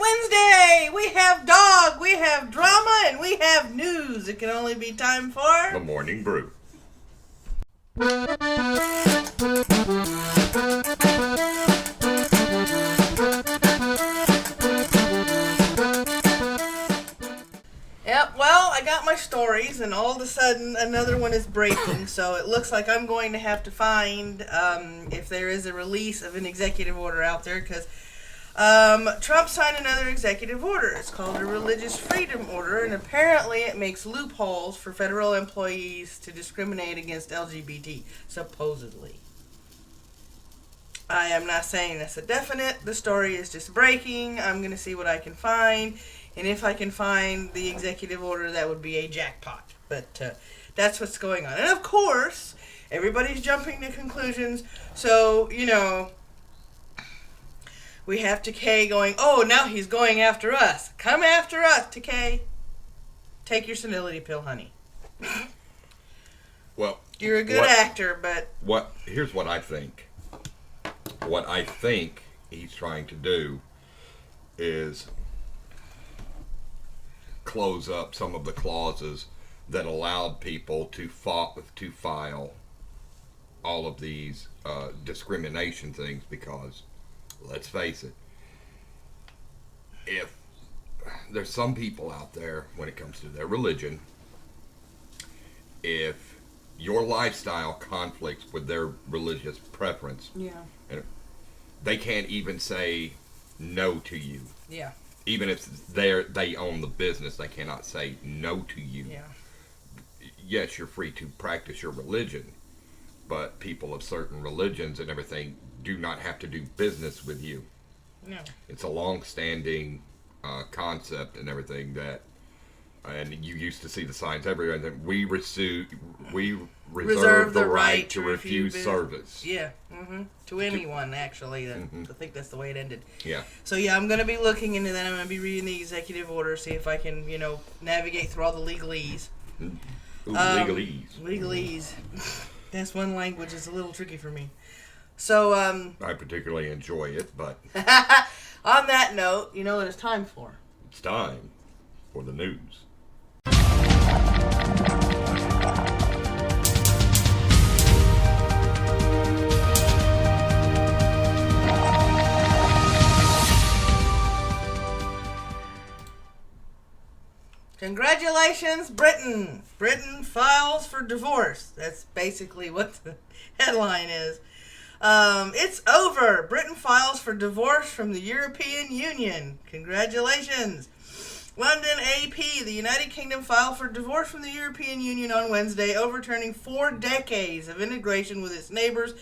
Wednesday! We have dog, we have drama, and we have news. It can only be time for... The Morning Brew. Yep, well, I got my stories, and all of a sudden another one is breaking, so it looks like I'm going to have to find if there is a release of an executive order out there, because Trump signed another executive order. It's called a Religious Freedom Order, and apparently it makes loopholes for federal employees to discriminate against LGBT, supposedly. I am not saying that's a definite. The story is just breaking. I'm going to see what I can find. And if I can find the executive order, that would be a jackpot. But that's what's going on. And of course, everybody's jumping to conclusions. So, you know, we have Takei going, oh, now he's going after us. Come after us, Takei. Take your senility pill, honey. Well, you're a good actor, but... Here's what I think. What I think he's trying to do is close up some of the clauses that allowed people to file all of these discrimination things, because let's face it, if there's some people out there, when it comes to their religion, if your lifestyle conflicts with their religious preference, and they can't even say no to you. Yeah. Even if they own the business, they cannot say no to you. Yeah. Yes, you're free to practice your religion, but people of certain religions and everything do not have to do business with you. No. It's a long-standing concept and everything that, and you used to see the signs everywhere, that we reserve the right to refuse service. Yeah. Mm-hmm. To anyone, actually. I think that's the way it ended. Yeah. So, yeah, I'm going to be looking into that. I'm going to be reading the executive order, see if I can, navigate through all the legalese. Ooh, legalese. Legalese. That's one language that's a little tricky for me. So, I particularly enjoy it, but... on that note, you know what it's time for? It's time for the news. Congratulations, Britain! Britain files for divorce. That's basically what the headline is. It's over. Britain files for divorce from the European Union. Congratulations. London AP, the United Kingdom filed for divorce from the European Union on Wednesday, overturning 4 decades of integration with its neighbors,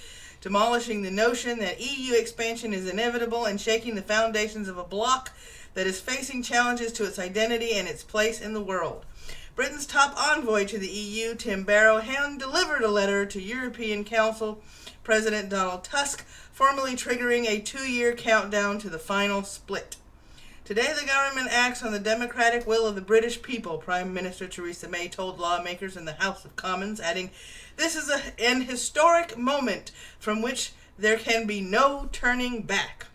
demolishing the notion that EU expansion is inevitable, and shaking the foundations of a bloc that is facing challenges to its identity and its place in the world. Britain's top envoy to the EU, Tim Barrow, hand-delivered a letter to European Council President Donald Tusk, formally triggering a 2-year countdown to the final split. Today, the government acts on the democratic will of the British people, Prime Minister Theresa May told lawmakers in the House of Commons, adding, "This is an historic moment from which there can be no turning back."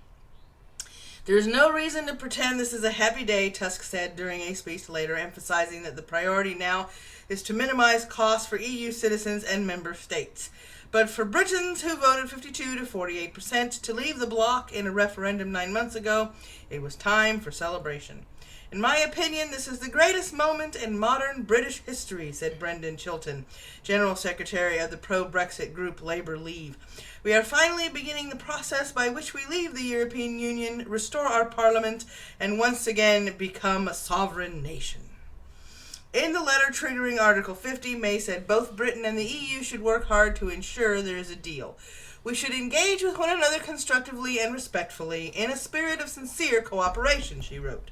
There is no reason to pretend this is a happy day, Tusk said during a speech later, emphasizing that the priority now is to minimize costs for EU citizens and member states. But for Britons who voted 52 to 48% to leave the bloc in a referendum 9 months ago, it was time for celebration. "In my opinion, this is the greatest moment in modern British history," said Brendan Chilton, General Secretary of the pro-Brexit group Labour Leave. "We are finally beginning the process by which we leave the European Union, restore our parliament, and once again become a sovereign nation." In the letter triggering Article 50, May said both Britain and the EU should work hard to ensure there is a deal. "We should engage with one another constructively and respectfully, in a spirit of sincere cooperation," she wrote.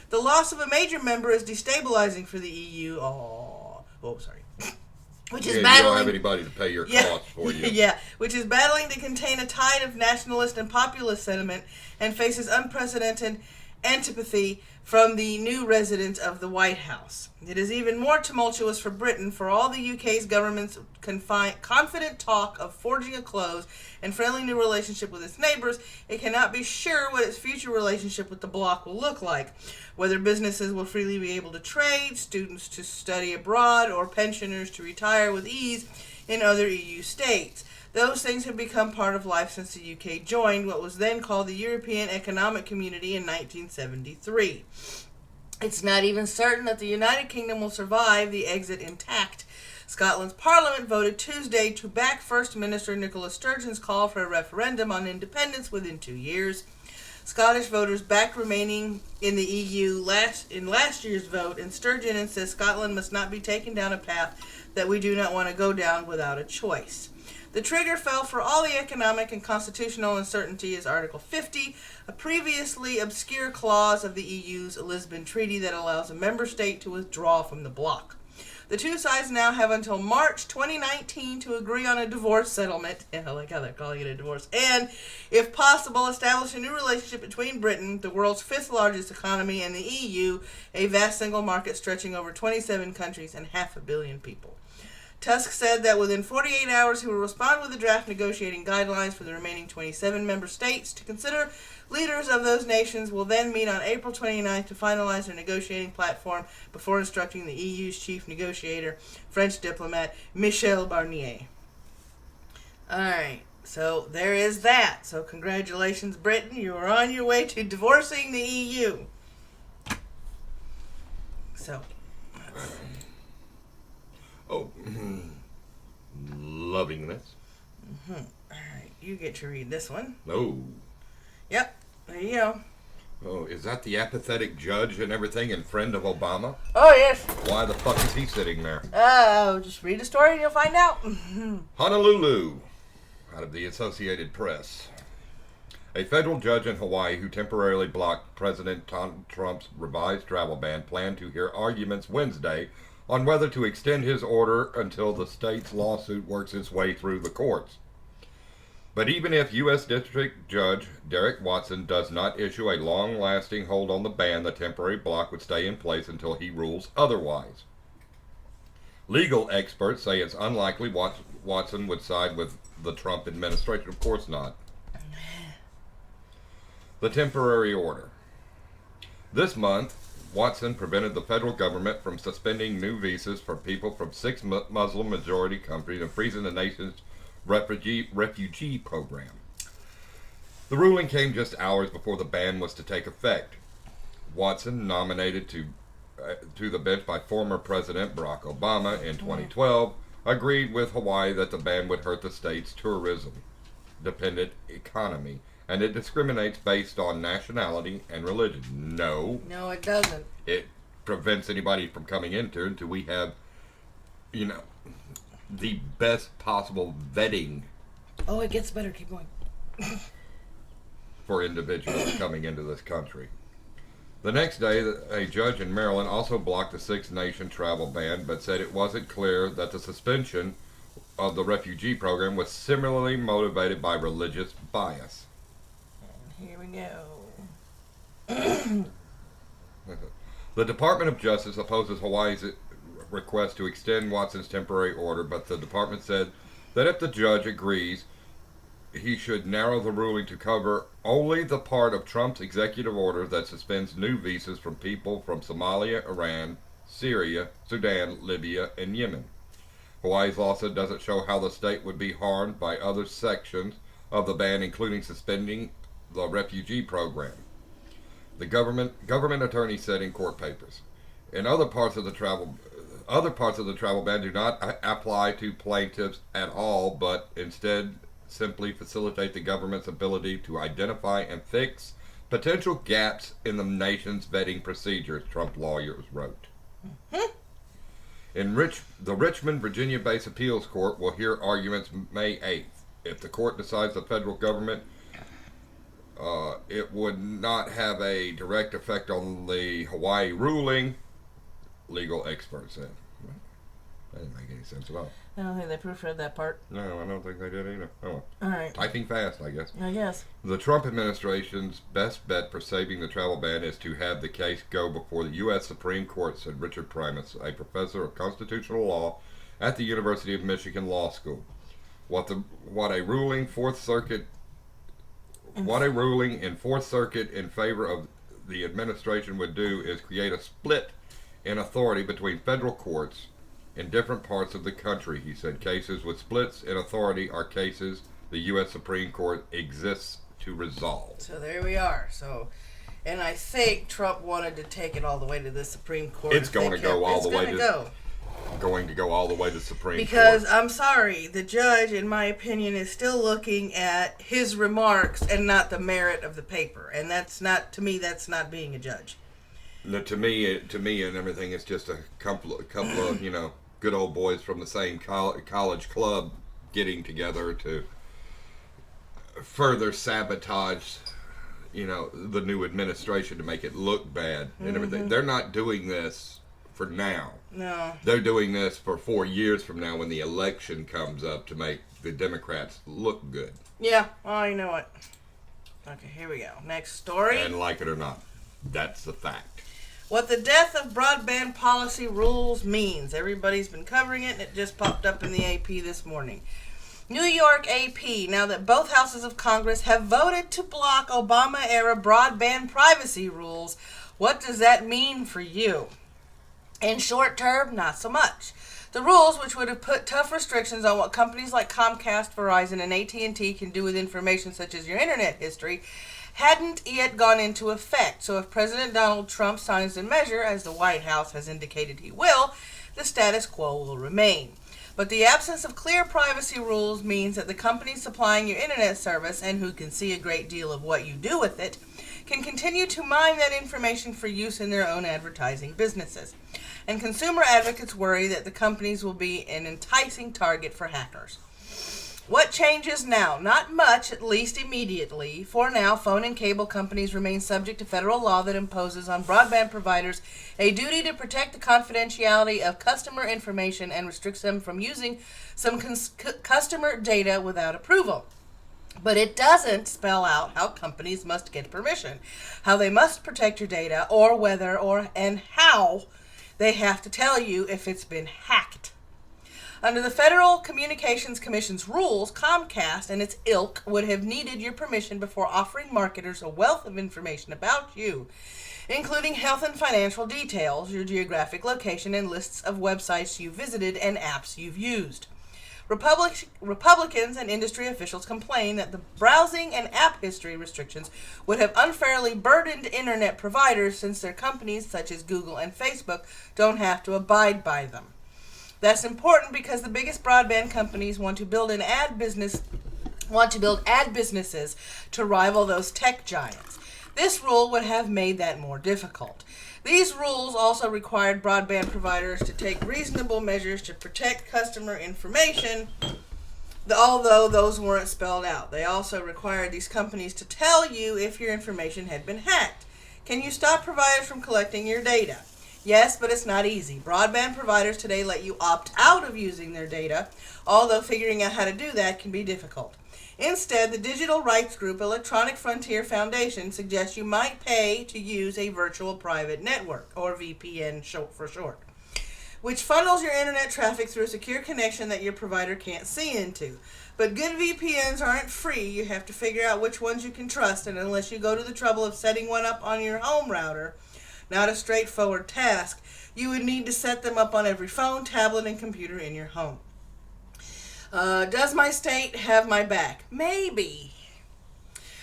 "The loss of a major member is destabilizing for the EU." Which is You battling. don't have anybody to pay your costs for you. Yeah, which is battling to contain a tide of nationalist and populist sentiment and faces unprecedented antipathy from the new resident of the White House. It is even more tumultuous for Britain, for all the UK's government's confident talk of forging a close and friendly new relationship with its neighbours. It cannot be sure what its future relationship with the bloc will look like, whether businesses will freely be able to trade, students to study abroad, or pensioners to retire with ease in other EU states. Those things have become part of life since the UK joined what was then called the European Economic Community in 1973. It's not even certain that the United Kingdom will survive the exit intact. Scotland's Parliament voted Tuesday to back First Minister Nicola Sturgeon's call for a referendum on independence within 2 years. Scottish voters backed remaining in the EU in last year's vote, and Sturgeon insists Scotland must not be taken down a path that we do not want to go down without a choice. The trigger fell for all the economic and constitutional uncertainty as Article 50, a previously obscure clause of the EU's Lisbon Treaty that allows a member state to withdraw from the bloc. The two sides now have until March 2019 to agree on a divorce settlement. I like how they're calling it a divorce. And, if possible, establish a new relationship between Britain, the world's fifth largest economy, and the EU, a vast single market stretching over 27 countries and 500 million people. Tusk said that within 48 hours he will respond with the draft negotiating guidelines for the remaining 27 member states to consider. Leaders of those nations will then meet on April 29th to finalize their negotiating platform before instructing the EU's chief negotiator, French diplomat Michel Barnier. Alright, so there is that. So congratulations, Britain. You are on your way to divorcing the EU. So, oh, loving this. Alright, you get to read this one. No. Yep, there you go. Oh, is that the apathetic judge and everything and friend of Obama? Oh, yes. Why the fuck is he sitting there? Just read the story and you'll find out. Honolulu, out of the Associated Press. A federal judge in Hawaii who temporarily blocked President Trump's revised travel ban planned to hear arguments Wednesday on whether to extend his order until the state's lawsuit works its way through the courts. But even if U.S. District Judge Derek Watson does not issue a long-lasting hold on the ban, the temporary block would stay in place until he rules otherwise. Legal experts say it's unlikely Watson would side with the Trump administration. Of course not. The temporary order. This month, Watson prevented the federal government from suspending new visas for people from 6 Muslim-majority countries and freezing the nation's refugee program. The ruling came just hours before the ban was to take effect. Watson, nominated to the bench by former President Barack Obama in 2012, agreed with Hawaii that the ban would hurt the state's tourism-dependent economy, and it discriminates based on nationality and religion. No, it doesn't. It prevents anybody from coming into until we have, the best possible vetting. Oh, it gets better. Keep going. For individuals coming into this country. The next day, a judge in Maryland also blocked the six-nation travel ban, but said it wasn't clear that the suspension of the refugee program was similarly motivated by religious bias. And here we go. The Department of Justice opposes Hawaii's request to extend Watson's temporary order, but the department said that if the judge agrees, he should narrow the ruling to cover only the part of Trump's executive order that suspends new visas from people from Somalia, Iran, Syria, Sudan, Libya, and Yemen. Hawaii's lawsuit doesn't show how the state would be harmed by other sections of the ban, including suspending the refugee program. The government attorney said in court papers. In other parts of the travel ban do not apply to plaintiffs at all, but instead simply facilitate the government's ability to identify and fix potential gaps in the nation's vetting procedures, Trump lawyers wrote. In the Richmond, Virginia-based appeals court will hear arguments May 8th. If the court decides the federal government, it would not have a direct effect on the Hawaii ruling, legal experts said. That didn't make any sense at all. I don't think they proofread that part. No, I don't think they did either. Oh, all right. Typing fast, I guess. I guess. The Trump administration's best bet for saving the travel ban is to have the case go before the U.S. Supreme Court, said Richard Primus, a professor of constitutional law at the University of Michigan Law School. What a ruling in Fourth Circuit in favor of the administration would do is create a split in authority between federal courts in different parts of the country, he said. Cases with splits in authority are cases the U.S. Supreme Court exists to resolve. So there we are. So, and I think Trump wanted to take it all the way to the Supreme Court. It's going to go all the way to the Supreme Court. Because I'm sorry, the judge, in my opinion, is still looking at his remarks and not the merit of the paper, and that's not, to me, that's not being a judge. No, to me, and everything, it's just a couple of good old boys from the same college club getting together to further sabotage, the new administration to make it look bad and everything. They're not doing this for now. No. They're doing this for 4 years from now when the election comes up to make the Democrats look good. Yeah, I know it. Okay, here we go. Next story. And like it or not, that's the fact. What the death of broadband policy rules means. Everybody's been covering it, and it just popped up in the AP this morning. New York AP, now that both houses of Congress have voted to block Obama-era broadband privacy rules, what does that mean for you? In short term, not so much. The rules, which would have put tough restrictions on what companies like Comcast, Verizon, and AT&T can do with information such as your internet history, hadn't yet gone into effect. So if President Donald Trump signs the measure, as the White House has indicated he will, the status quo will remain. But the absence of clear privacy rules means that the companies supplying your internet service, and who can see a great deal of what you do with it, can continue to mine that information for use in their own advertising businesses. And consumer advocates worry that the companies will be an enticing target for hackers. What changes now? Not much, at least immediately. For now, phone and cable companies remain subject to federal law that imposes on broadband providers a duty to protect the confidentiality of customer information and restricts them from using some customer data without approval. But it doesn't spell out how companies must get permission, how they must protect your data, or whether and how they have to tell you if it's been hacked. Under the Federal Communications Commission's rules, Comcast and its ilk would have needed your permission before offering marketers a wealth of information about you, including health and financial details, your geographic location, and lists of websites you visited and apps you've used. Republicans and industry officials complain that the browsing and app history restrictions would have unfairly burdened internet providers since their companies, such as Google and Facebook, don't have to abide by them. That's important because the biggest broadband companies want to build ad businesses to rival those tech giants. This rule would have made that more difficult. These rules also required broadband providers to take reasonable measures to protect customer information, although those weren't spelled out. They also required these companies to tell you if your information had been hacked. Can you stop providers from collecting your data? Yes, but it's not easy. Broadband providers today let you opt out of using their data, although figuring out how to do that can be difficult. Instead, the digital rights group Electronic Frontier Foundation suggests you might pay to use a virtual private network, or VPN for short, which funnels your internet traffic through a secure connection that your provider can't see into. But good VPNs aren't free. You have to figure out which ones you can trust, and unless you go to the trouble of setting one up on your home router, not a straightforward task, you would need to set them up on every phone, tablet, and computer in your home. Does my state have my back? Maybe.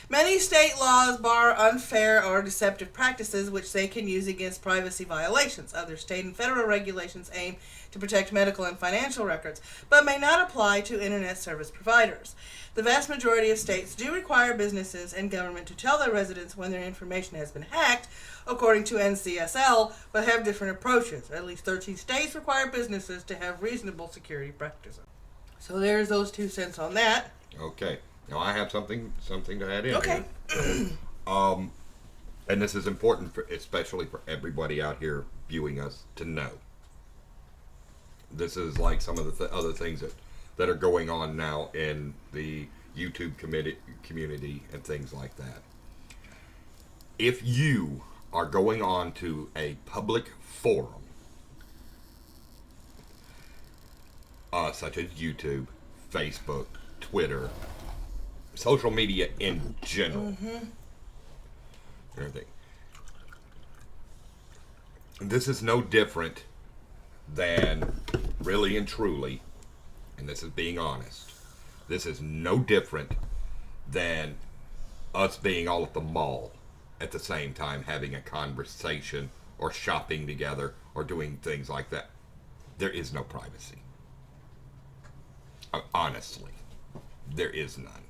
Many state laws bar unfair or deceptive practices which they can use against privacy violations. Other state and federal regulations aim to protect medical and financial records, but may not apply to internet service providers. The vast majority of states do require businesses and government to tell their residents when their information has been hacked, according to NCSL, but have different approaches. At least 13 states require businesses to have reasonable security practices. So there's those 2 cents on that. Okay. Now I have something to add in. Okay. Here. And this is important, especially for everybody out here viewing us to know. This is like some of the other things that are going on now in the YouTube community and things like that. If you are going on to a public forum, such as YouTube, Facebook, Twitter, social media in general, everything. This is no different than, really and truly, and this is being honest, this is no different than us being all at the mall at the same time having a conversation or shopping together or doing things like that. There is no privacy. Honestly, there is none.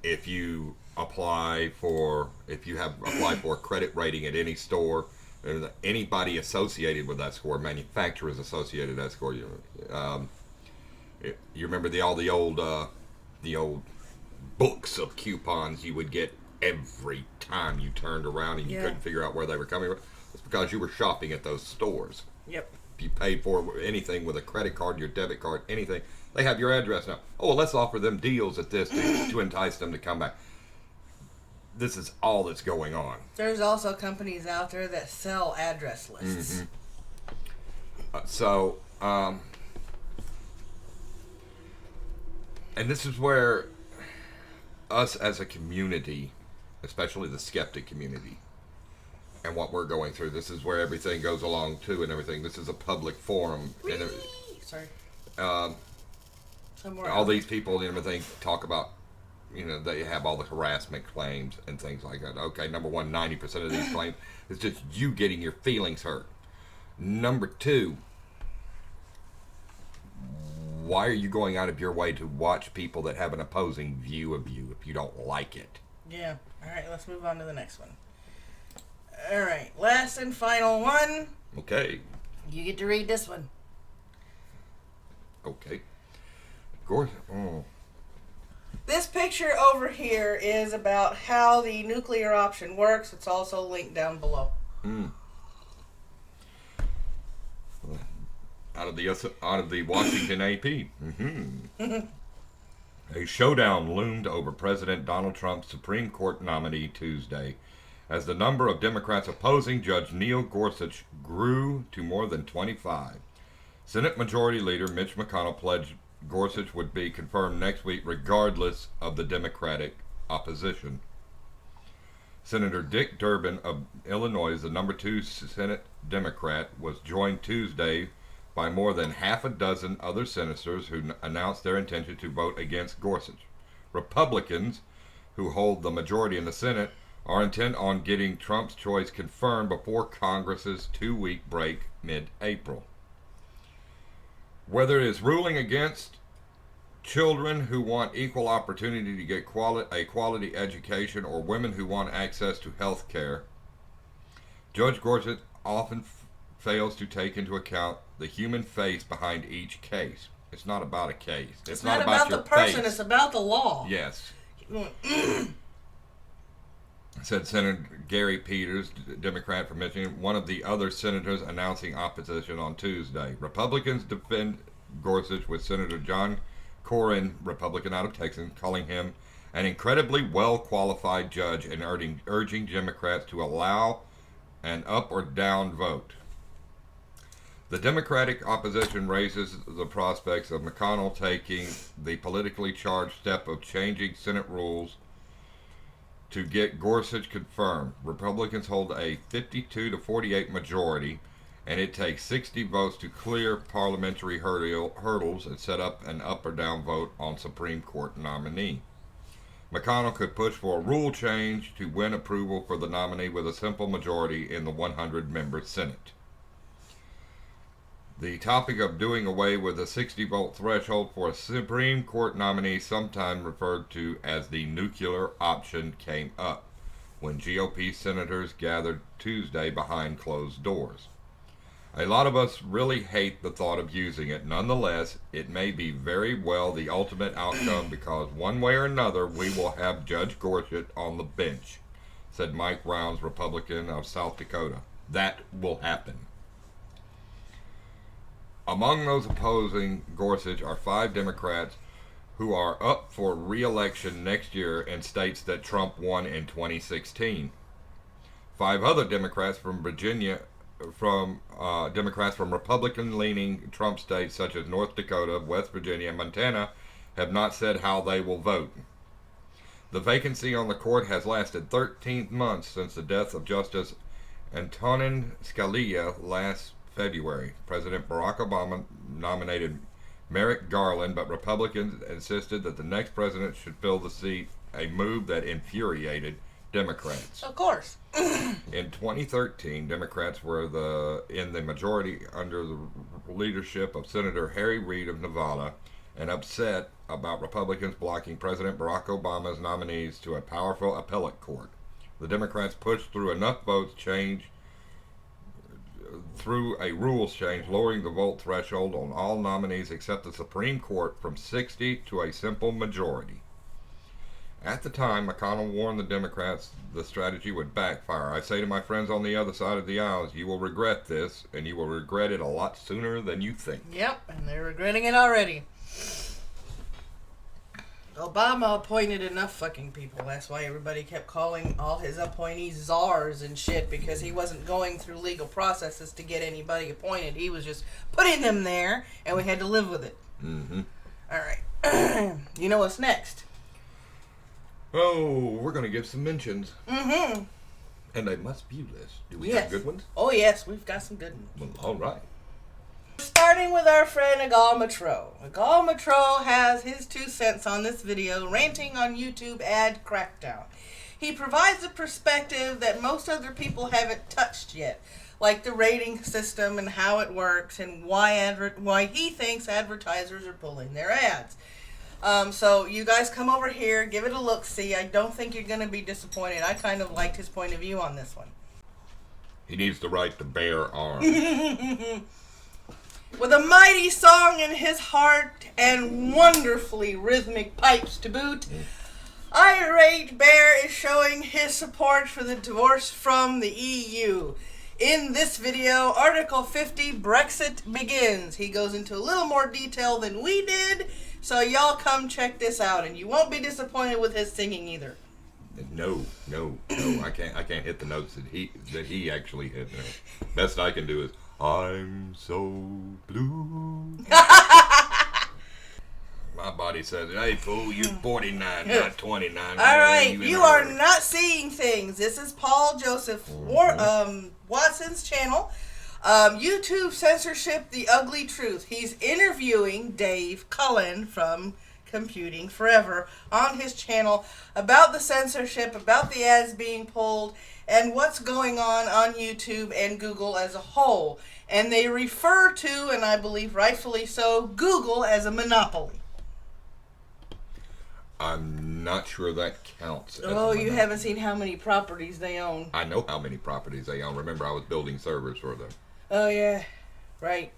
If you apply for a credit rating at any store, anybody associated with that store, manufacturers associated with that store, you remember the old books of coupons you would get every time you turned around and you couldn't figure out where they were coming from. It's because you were shopping at those stores. Yep. If you paid for anything with a credit card, your debit card, anything, they have your address now. Oh, well, let's offer them deals at this to entice them to come back. This is all that's going on. There's also companies out there that sell address lists. And this is where us as a community, especially the skeptic community, and what we're going through, this is where everything goes along too and everything. This is a public forum. And Sorry. All these people and everything talk about, they have all the harassment claims and things like that. Okay, number one, 90% of these claims is just you getting your feelings hurt. Number two, why are you going out of your way to watch people that have an opposing view of you if you don't like it? Yeah. All right, let's move on to the next one. All right, last and final one. Okay. You get to read this one. Okay. This picture over here is about how the nuclear option works. It's also linked down below. Out of the Washington AP. A showdown loomed over President Donald Trump's Supreme Court nominee Tuesday, as the number of Democrats opposing Judge Neil Gorsuch grew to more than 25. Senate Majority Leader Mitch McConnell pledged Gorsuch would be confirmed next week regardless of the Democratic opposition. Senator Dick Durbin of Illinois, the number 2 Senate Democrat, was joined Tuesday by more than half a dozen other senators who announced their intention to vote against Gorsuch. Republicans, who hold the majority in the Senate, are intent on getting Trump's choice confirmed before Congress's 2-week break mid-April. Whether it is ruling against children who want equal opportunity to get a quality education or women who want access to health care, Judge Gorsuch often fails to take into account the human face behind each case. It's not about a case. It's not about the person, face. It's about the law. Yes. Said Senator Gary Peters, Democrat from Michigan, one of the other senators announcing opposition on Tuesday. Republicans defend Gorsuch, with Senator John Cornyn, Republican out of Texas, calling him an incredibly well-qualified judge and urging Democrats to allow an up or down vote. The Democratic opposition raises the prospects of McConnell taking the politically charged step of changing Senate rules to get Gorsuch confirmed. Republicans hold a 52-48 majority, and it takes 60 votes to clear parliamentary hurdles and set up an up or down vote on Supreme Court nominee. McConnell could push for a rule change to win approval for the nominee with a simple majority in the 100-member Senate. The topic of doing away with a 60-vote threshold for a Supreme Court nominee, sometimes referred to as the nuclear option, came up when GOP senators gathered Tuesday behind closed doors. A lot of us really hate the thought of using it. Nonetheless, it may be very well the ultimate outcome because one way or another we will have Judge Gorsuch on the bench, said Mike Rounds, Republican of South Dakota. That will happen. Among those opposing Gorsuch are 5 Democrats who are up for re-election next year in states that Trump won in 2016. 5 other Democrats from Virginia, Democrats from Republican-leaning Trump states such as North Dakota, West Virginia, and Montana have not said how they will vote. The vacancy on the court has lasted 13 months since the death of Justice Antonin Scalia last February. President Barack Obama nominated Merrick Garland, but Republicans insisted that the next president should fill the seat, a move that infuriated Democrats. Of course. In 2013, Democrats were in the majority under the leadership of Senator Harry Reid of Nevada, and upset about Republicans blocking President Barack Obama's nominees to a powerful appellate court. The Democrats pushed through enough votes through a rules change, lowering the vote threshold on all nominees except the Supreme Court from 60 to a simple majority. At the time, McConnell warned the Democrats the strategy would backfire. I say to my friends on the other side of the aisles, you will regret this, and you will regret it a lot sooner than you think. Yep, and they're regretting it already. Obama appointed enough fucking people. That's why everybody kept calling all his appointees czars and shit, because he wasn't going through legal processes to get anybody appointed. He was just putting them there, and we had to live with it. Mm-hmm. All right. You know what's next? Oh, we're going to give some mentions. Mm-hmm. And they must view this. Do we have good ones? Oh, yes. We've got some good ones. Well, all right. Starting with our friend Egal Matreaux. Egal Matreaux has his 2 cents on this video, ranting on YouTube ad crackdown. He provides a perspective that most other people haven't touched yet, like the rating system and how it works and why he thinks advertisers are pulling their ads. So you guys come over here, give it a look-see. I don't think you're going to be disappointed. I kind of liked his point of view on this one. He needs to write the bear arm. With a mighty song in his heart and wonderfully rhythmic pipes to boot, Irate Bear is showing his support for the divorce from the EU. In this video, Article 50, Brexit begins. He goes into a little more detail than we did, so y'all come check this out, and you won't be disappointed with his singing either. No, I can't hit the notes that he actually hit. No. Best I can do is, I'm so blue. My body says, hey fool, you're 49, not 29. All right, you are not seeing things. This is Paul Joseph Watson's channel. YouTube censorship, the ugly truth. He's interviewing Dave Cullen from Computing Forever on his channel about the censorship, about the ads being pulled, and what's going on YouTube and Google as a whole. And they refer to, and I believe rightfully so, Google as a monopoly. I'm not sure that counts. Oh, you haven't seen how many properties they own. I know how many properties they own. Remember, I was building servers for them. Oh, yeah. Right.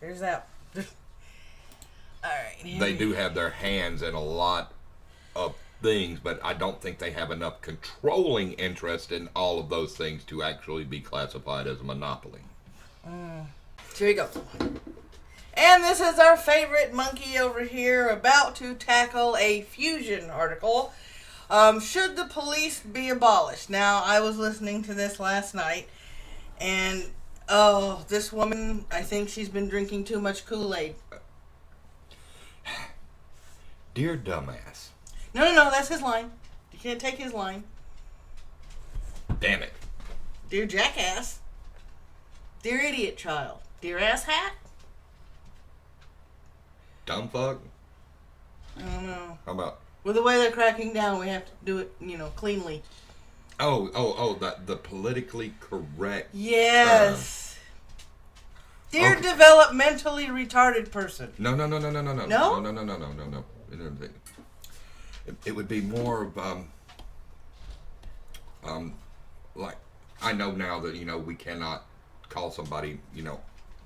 There's that. All right. They do have their hands in a lot of things, but I don't think they have enough controlling interest in all of those things to actually be classified as a monopoly. Here we go. And this is our favorite monkey over here, about to tackle a Fusion article. Should the police be abolished? Now, I was listening to this last night, and this woman, I think she's been drinking too much Kool-Aid. Dear dumbass. No, that's his line. You can't take his line. Damn it. Dear jackass. Dear idiot child. Dear ass hat. Dumb fuck? I don't know. How about? With the way they're cracking down, we have to do it, cleanly. The politically correct. Yes. Dear developmentally retarded person. No. No? No. It would be more of like, I know now that we cannot call somebody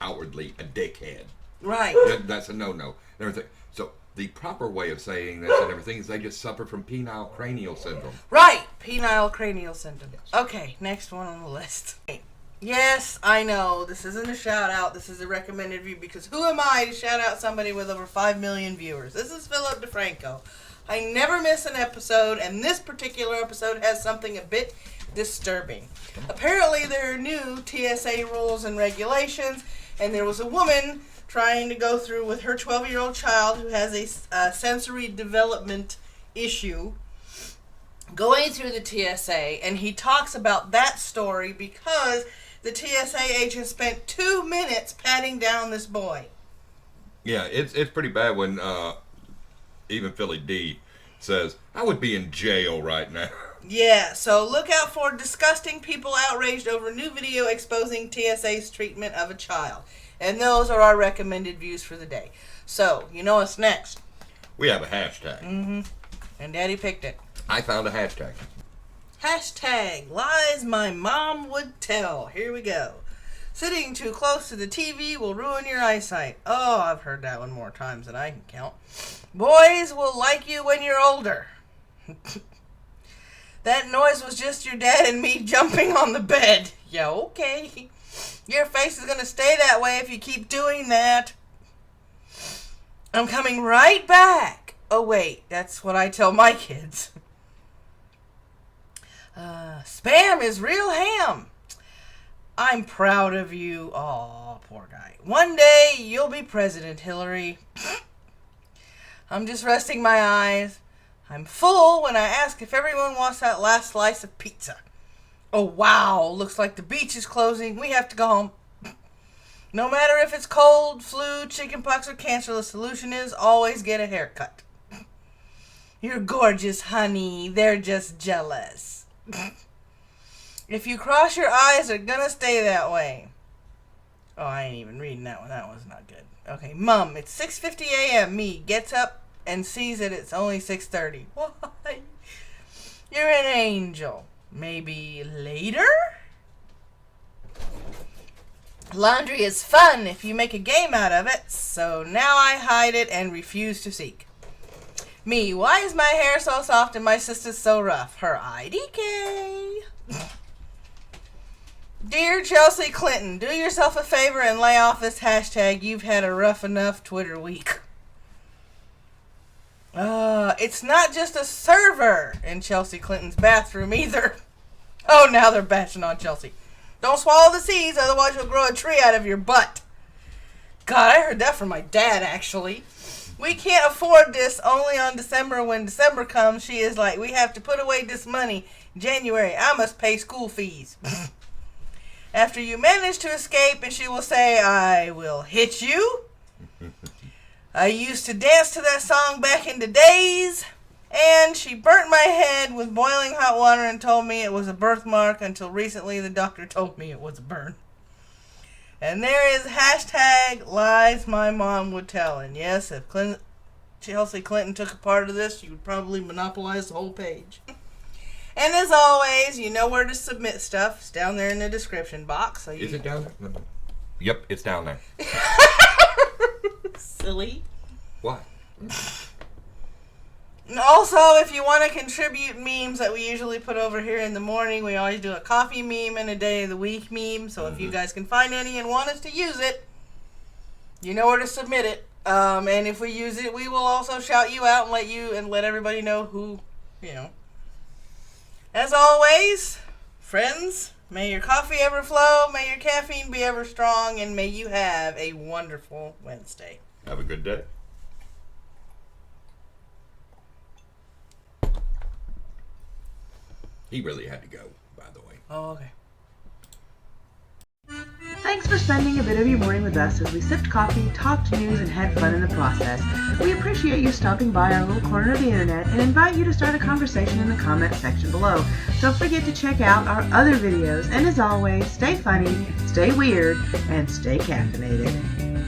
outwardly a dickhead. Right. That's a no-no and everything. So the proper way of saying this and everything is they just suffer from penile cranial syndrome. Right. Penile cranial syndrome. Yes. Okay, next one on the list. Yes, I know. This isn't a shout out. This is a recommended view because who am I to shout out somebody with over 5 million viewers? This is Philip DeFranco. I never miss an episode, and this particular episode has something a bit disturbing. Apparently, there are new TSA rules and regulations, and there was a woman trying to go through with her 12-year-old child who has a sensory development issue, going through the TSA, and he talks about that story because the TSA agent spent 2 minutes patting down this boy. Yeah, it's pretty bad when even Philly D says, I would be in jail right now. Yeah, so look out for disgusting people outraged over new video exposing TSA's treatment of a child. And those are our recommended views for the day. So, you know what's next? We have a hashtag. Mm-hmm. And Daddy picked it. I found a hashtag. Hashtag lies my mom would tell. Here we go. Sitting too close to the TV will ruin your eyesight. Oh, I've heard that one more times than I can count. Boys will like you when you're older. That noise was just your dad and me jumping on the bed. Yeah, okay. Your face is going to stay that way if you keep doing that. I'm coming right back. Oh, wait. That's what I tell my kids. Spam is real ham. I'm proud of you. Aw, poor guy. One day you'll be president, Hillary. I'm just resting my eyes. I'm full when I ask if everyone wants that last slice of pizza. Oh, wow. Looks like the beach is closing. We have to go home. No matter if it's cold, flu, chickenpox, or cancer, the solution is always get a haircut. You're gorgeous, honey. They're just jealous. If you cross your eyes, they're gonna stay that way. Oh, I ain't even reading that one. That one's not good. Okay, Mom, it's 6:50 a.m. Me gets up and sees that it's only 6:30. Why? You're an angel. Maybe later? Laundry is fun if you make a game out of it, so now I hide it and refuse to seek. Me, why is my hair so soft and my sister's so rough? Her IDK. Dear Chelsea Clinton, do yourself a favor and lay off this hashtag. You've had a rough enough Twitter week. It's not just a server in Chelsea Clinton's bathroom either. Oh, now they're bashing on Chelsea. Don't swallow the seeds, otherwise you'll grow a tree out of your butt. God, I heard that from my dad, actually. We can't afford this only on December. When December comes, she is like, we have to put away this money. January, I must pay school fees. After you manage to escape, and she will say, I will hit you. I used to dance to that song back in the days. And she burnt my head with boiling hot water and told me it was a birthmark until recently the doctor told me it was a burn. And there is hashtag lies my mom would tell. And yes, if Chelsea Clinton took a part of this, she would probably monopolize the whole page. And as always, you know where to submit stuff. It's down there in the description box. So Is it down there? No. Yep, it's down there. Silly. What? And also, if you want to contribute memes that we usually put over here in the morning, we always do a coffee meme and a day of the week meme. So if you guys can find any and want us to use it, you know where to submit it. And if we use it, we will also shout you out and let everybody know who, you know. As always, friends, may your coffee ever flow, may your caffeine be ever strong, and may you have a wonderful Wednesday. Have a good day. He really had to go, by the way. Oh, okay. Thanks for spending a bit of your morning with us as we sipped coffee, talked news, and had fun in the process. We appreciate you stopping by our little corner of the internet and invite you to start a conversation in the comment section below. Don't forget to check out our other videos, and as always, stay funny, stay weird, and stay caffeinated.